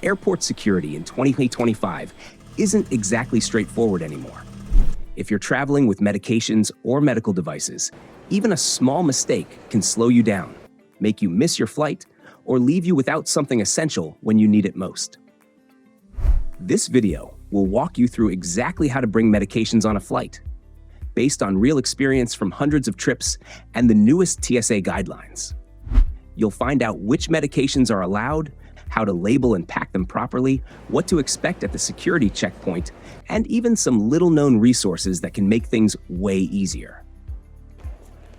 airport security in 2025 isn't exactly straightforward anymore. If you're traveling with medications or medical devices, even a small mistake can slow you down, make you miss your flight, or leave you without something essential when you need it most. This video will walk you through exactly how to bring medications on a flight, based on real experience from hundreds of trips and the newest TSA guidelines. You'll find out which medications are allowed, how to label and pack them properly, what to expect at the security checkpoint, and even some little-known resources that can make things way easier.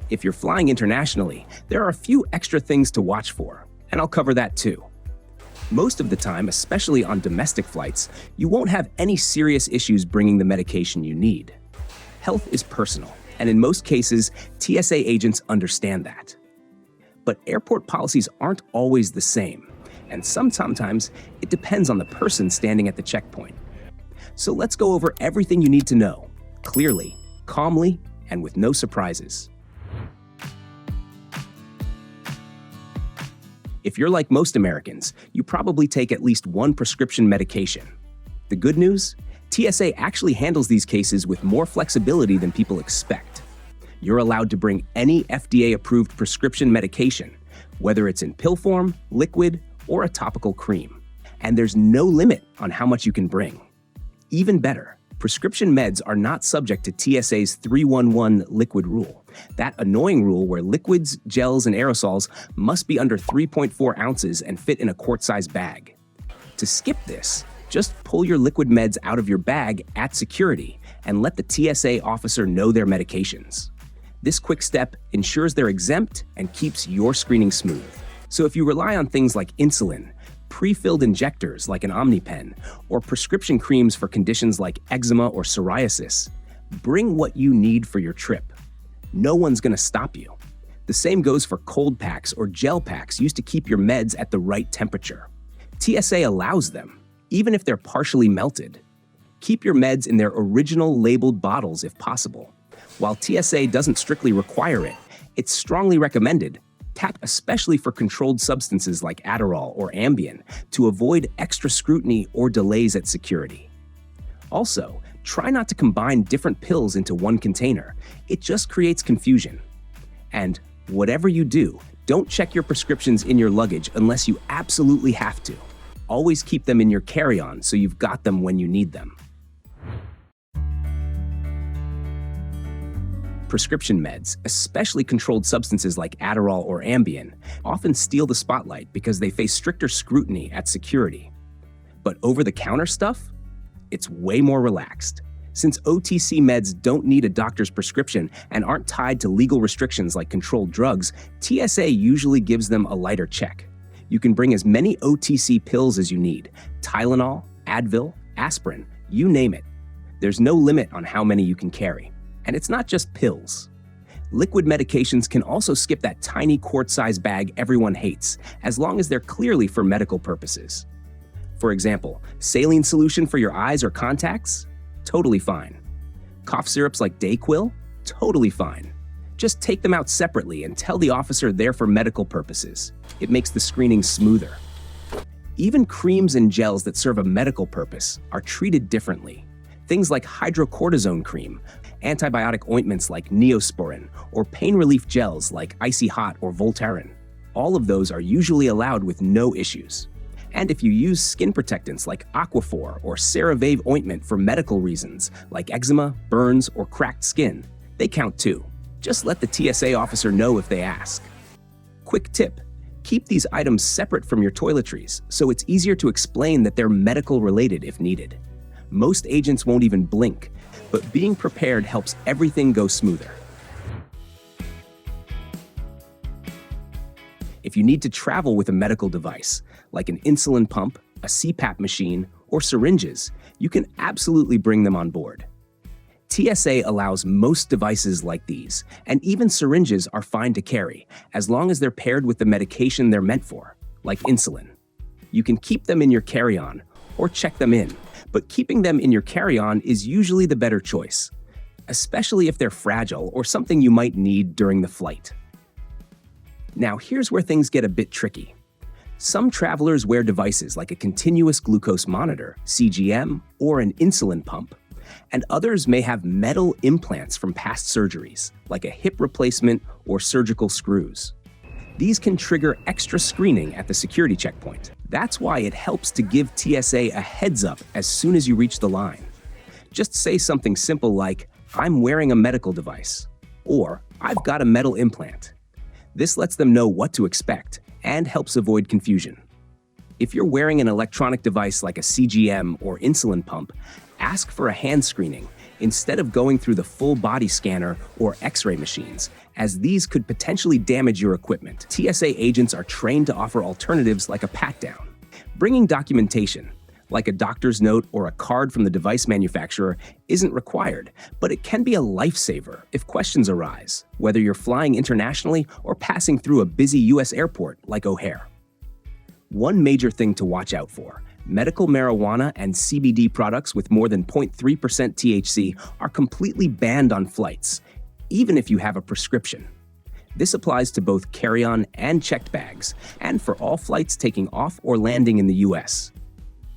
If you're flying internationally, there are a few extra things to watch for, and I'll cover that too. Most of the time, especially on domestic flights, you won't have any serious issues bringing the medication you need. Health is personal, and in most cases, TSA agents understand that. But airport policies aren't always the same, and sometimes it depends on the person standing at the checkpoint. So let's go over everything you need to know, clearly, calmly, and with no surprises. If you're like most Americans, you probably take at least one prescription medication. The good news? TSA actually handles these cases with more flexibility than people expect. You're allowed to bring any FDA-approved prescription medication, whether it's in pill form, liquid, or a topical cream. And there's no limit on how much you can bring. Even better, prescription meds are not subject to TSA's 311 liquid rule, that annoying rule where liquids, gels, and aerosols must be under 3.4 ounces and fit in a quart-sized bag. To skip this, just pull your liquid meds out of your bag at security and let the TSA officer know their medications. This quick step ensures they're exempt and keeps your screening smooth. So if you rely on things like insulin, pre-filled injectors like an OmniPen, or prescription creams for conditions like eczema or psoriasis, bring what you need for your trip. No one's going to stop you. The same goes for cold packs or gel packs used to keep your meds at the right temperature. TSA allows them, even if they're partially melted. Keep your meds in their original labeled bottles if possible. While TSA doesn't strictly require it, it's strongly recommended. Tap especially for controlled substances like Adderall or Ambien to avoid extra scrutiny or delays at security. Also, try not to combine different pills into one container. It just creates confusion. And whatever you do, don't check your prescriptions in your luggage unless you absolutely have to. Always keep them in your carry-on so you've got them when you need them. Prescription meds, especially controlled substances like Adderall or Ambien, often steal the spotlight because they face stricter scrutiny at security. But over-the-counter stuff? It's way more relaxed. Since OTC meds don't need a doctor's prescription and aren't tied to legal restrictions like controlled drugs, TSA usually gives them a lighter check. You can bring as many OTC pills as you need: Tylenol, Advil, aspirin, you name it. There's no limit on how many you can carry. And it's not just pills. Liquid medications can also skip that tiny quart-sized bag everyone hates, as long as they're clearly for medical purposes. For example, saline solution for your eyes or contacts? Totally fine. Cough syrups like Dayquil? Totally fine. Just take them out separately and tell the officer they're for medical purposes. It makes the screening smoother. Even creams and gels that serve a medical purpose are treated differently. Things like hydrocortisone cream, antibiotic ointments like Neosporin, or pain relief gels like Icy Hot or Voltaren. All of those are usually allowed with no issues. And if you use skin protectants like Aquaphor or CeraVe ointment for medical reasons like eczema, burns, or cracked skin, they count too. Just let the TSA officer know if they ask. Quick tip: keep these items separate from your toiletries so it's easier to explain that they're medical related if needed. Most agents won't even blink, but being prepared helps everything go smoother. If you need to travel with a medical device, like an insulin pump, a CPAP machine, or syringes, you can absolutely bring them on board. TSA allows most devices like these, and even syringes are fine to carry, as long as they're paired with the medication they're meant for, like insulin. You can keep them in your carry-on, or check them in, but keeping them in your carry-on is usually the better choice, especially if they're fragile or something you might need during the flight. Now here's where things get a bit tricky. Some travelers wear devices like a continuous glucose monitor, CGM, or an insulin pump, and others may have metal implants from past surgeries, like a hip replacement or surgical screws. These can trigger extra screening at the security checkpoint. That's why it helps to give TSA a heads up as soon as you reach the line. Just say something simple like, "I'm wearing a medical device," or "I've got a metal implant." This lets them know what to expect and helps avoid confusion. If you're wearing an electronic device like a CGM or insulin pump, ask for a hand screening instead of going through the full body scanner or X-ray machines, as these could potentially damage your equipment. TSA agents are trained to offer alternatives like a pat-down. Bringing documentation, like a doctor's note or a card from the device manufacturer, isn't required, but it can be a lifesaver if questions arise, whether you're flying internationally or passing through a busy US airport like O'Hare. One major thing to watch out for: medical marijuana and CBD products with more than 0.3% THC are completely banned on flights, even if you have a prescription. This applies to both carry-on and checked bags, and for all flights taking off or landing in the US.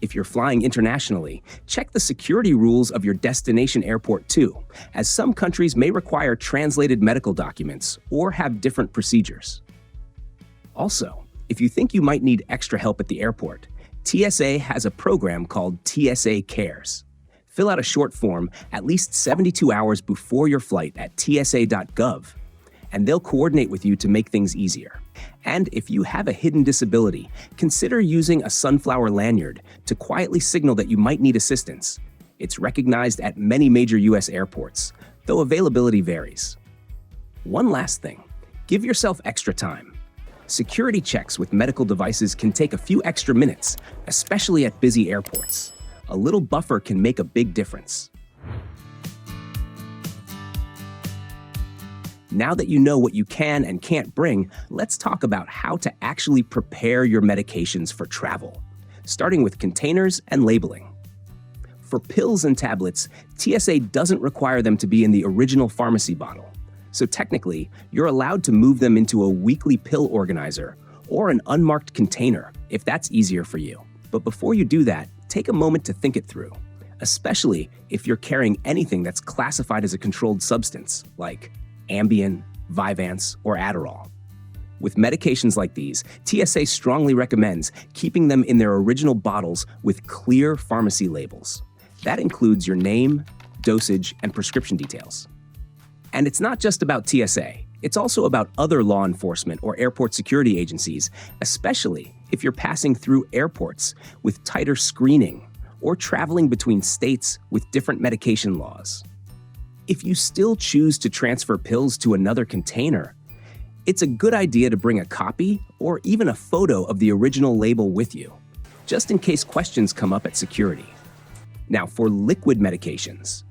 If you're flying internationally, check the security rules of your destination airport too, as some countries may require translated medical documents or have different procedures. Also, if you think you might need extra help at the airport, TSA has a program called TSA Cares. Fill out a short form at least 72 hours before your flight at tsa.gov, and they'll coordinate with you to make things easier. And if you have a hidden disability, consider using a sunflower lanyard to quietly signal that you might need assistance. It's recognized at many major US airports, though availability varies. One last thing, give yourself extra time. Security checks with medical devices can take a few extra minutes, especially at busy airports. A little buffer can make a big difference. Now that you know what you can and can't bring, let's talk about how to actually prepare your medications for travel, starting with containers and labeling. For pills and tablets, TSA doesn't require them to be in the original pharmacy bottle. So technically, you're allowed to move them into a weekly pill organizer or an unmarked container if that's easier for you. But before you do that, take a moment to think it through, especially if you're carrying anything that's classified as a controlled substance, like Ambien, Vyvanse, or Adderall. With medications like these, TSA strongly recommends keeping them in their original bottles with clear pharmacy labels. That includes your name, dosage, and prescription details. And it's not just about TSA. It's also about other law enforcement or airport security agencies, especially if you're passing through airports with tighter screening or traveling between states with different medication laws. If you still choose to transfer pills to another container, it's a good idea to bring a copy or even a photo of the original label with you, just in case questions come up at security. Now, for liquid medications,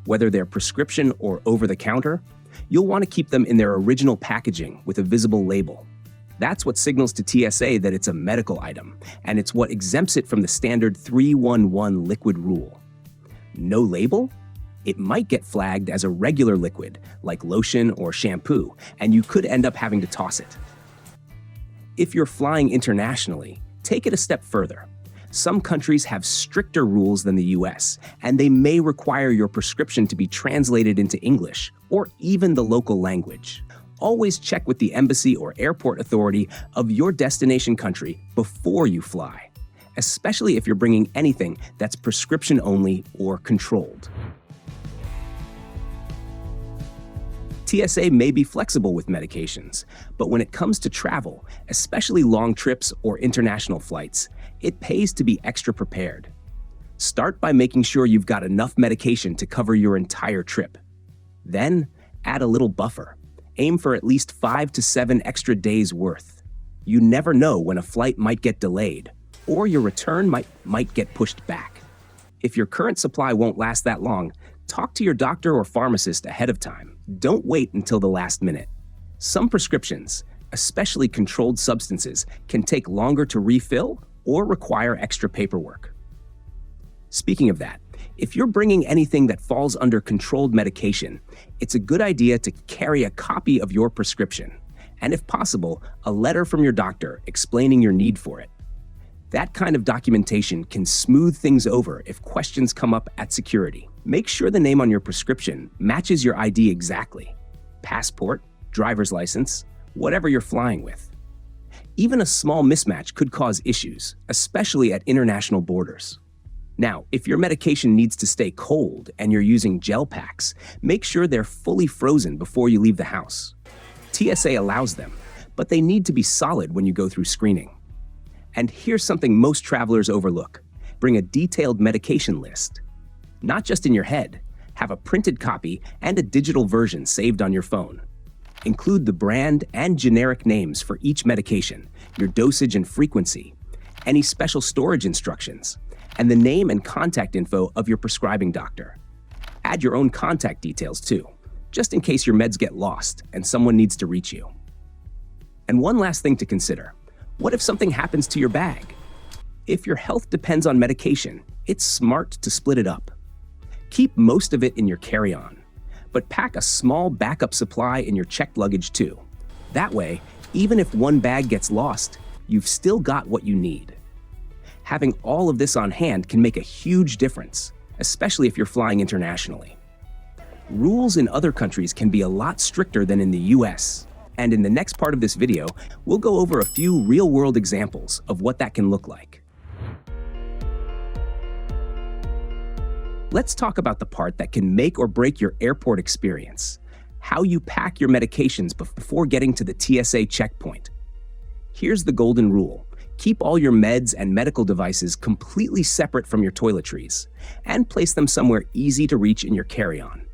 whether they're prescription or over-the-counter, you'll want to keep them in their original packaging with a visible label. That's what signals to TSA that it's a medical item, and it's what exempts it from the standard 311 liquid rule. No label? It might get flagged as a regular liquid, like lotion or shampoo, and you could end up having to toss it. If you're flying internationally, take it a step further. Some countries have stricter rules than the US, and they may require your prescription to be translated into English or even the local language. Always check with the embassy or airport authority of your destination country before you fly, especially if you're bringing anything that's prescription only or controlled. TSA may be flexible with medications, but when it comes to travel, especially long trips or international flights, it pays to be extra prepared. Start by making sure you've got enough medication to cover your entire trip. Then, add a little buffer. Aim for at least 5 to 7 extra days worth. You never know when a flight might get delayed, or your return might get pushed back. If your current supply won't last that long, talk to your doctor or pharmacist ahead of time. Don't wait until the last minute. Some prescriptions, especially controlled substances, can take longer to refill or require extra paperwork. Speaking of that, if you're bringing anything that falls under controlled medication, it's a good idea to carry a copy of your prescription and if possible, a letter from your doctor explaining your need for it. That kind of documentation can smooth things over if questions come up at security. Make sure the name on your prescription matches your ID exactly. Passport, driver's license, whatever you're flying with. Even a small mismatch could cause issues, especially at international borders. Now, if your medication needs to stay cold and you're using gel packs, make sure they're fully frozen before you leave the house. TSA allows them, but they need to be solid when you go through screening. And here's something most travelers overlook. Bring a detailed medication list. Not just in your head, have a printed copy and a digital version saved on your phone. Include the brand and generic names for each medication, your dosage and frequency, any special storage instructions, and the name and contact info of your prescribing doctor. Add your own contact details too, just in case your meds get lost and someone needs to reach you. And one last thing to consider. What if something happens to your bag? If your health depends on medication, it's smart to split it up. Keep most of it in your carry-on, but pack a small backup supply in your checked luggage too. That way, even if one bag gets lost, you've still got what you need. Having all of this on hand can make a huge difference, especially if you're flying internationally. Rules in other countries can be a lot stricter than in the US, and in the next part of this video, we'll go over a few real-world examples of what that can look like. Let's talk about the part that can make or break your airport experience, how you pack your medications before getting to the TSA checkpoint. Here's the golden rule. Keep all your meds and medical devices completely separate from your toiletries, and place them somewhere easy to reach in your carry-on.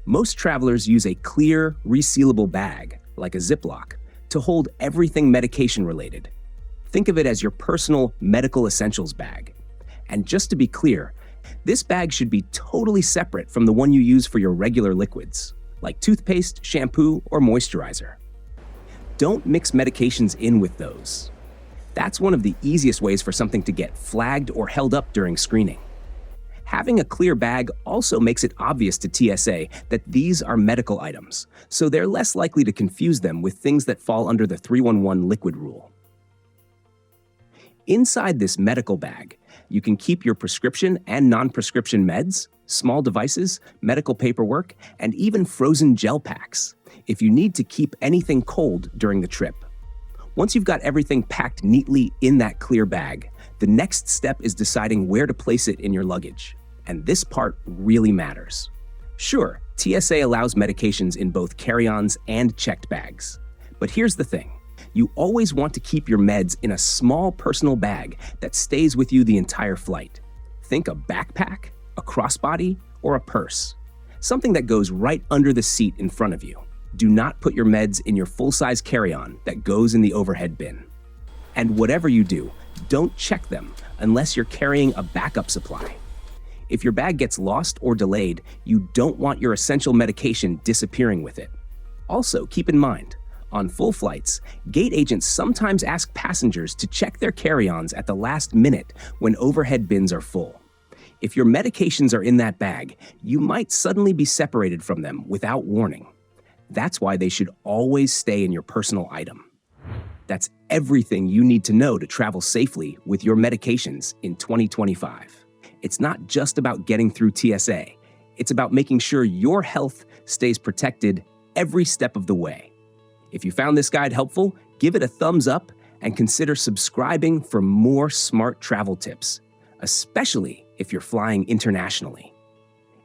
Most travelers use a clear, resealable bag, like a Ziploc, to hold everything medication-related. Think of it as your personal medical essentials bag. And just to be clear, this bag should be totally separate from the one you use for your regular liquids, like toothpaste, shampoo, or moisturizer. Don't mix medications in with those. That's one of the easiest ways for something to get flagged or held up during screening. Having a clear bag also makes it obvious to TSA that these are medical items, so they're less likely to confuse them with things that fall under the 311 liquid rule. Inside this medical bag, you can keep your prescription and non-prescription meds, small devices, medical paperwork, and even frozen gel packs, if you need to keep anything cold during the trip. Once you've got everything packed neatly in that clear bag, the next step is deciding where to place it in your luggage. And this part really matters. Sure, TSA allows medications in both carry-ons and checked bags. But here's the thing. You always want to keep your meds in a small personal bag that stays with you the entire flight. Think a backpack, a crossbody, or a purse. Something that goes right under the seat in front of you. Do not put your meds in your full-size carry-on that goes in the overhead bin. And whatever you do, don't check them unless you're carrying a backup supply. If your bag gets lost or delayed, you don't want your essential medication disappearing with it. Also, keep in mind, on full flights, gate agents sometimes ask passengers to check their carry-ons at the last minute when overhead bins are full. If your medications are in that bag, you might suddenly be separated from them without warning. That's why they should always stay in your personal item. That's everything you need to know to travel safely with your medications in 2025. It's not just about getting through TSA. It's about making sure your health stays protected every step of the way. If you found this guide helpful, give it a thumbs up and consider subscribing for more smart travel tips, especially if you're flying internationally.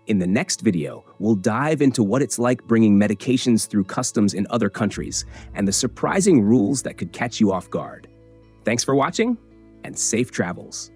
In the next video, we'll dive into what it's like bringing medications through customs in other countries and the surprising rules that could catch you off guard. Thanks for watching, and safe travels.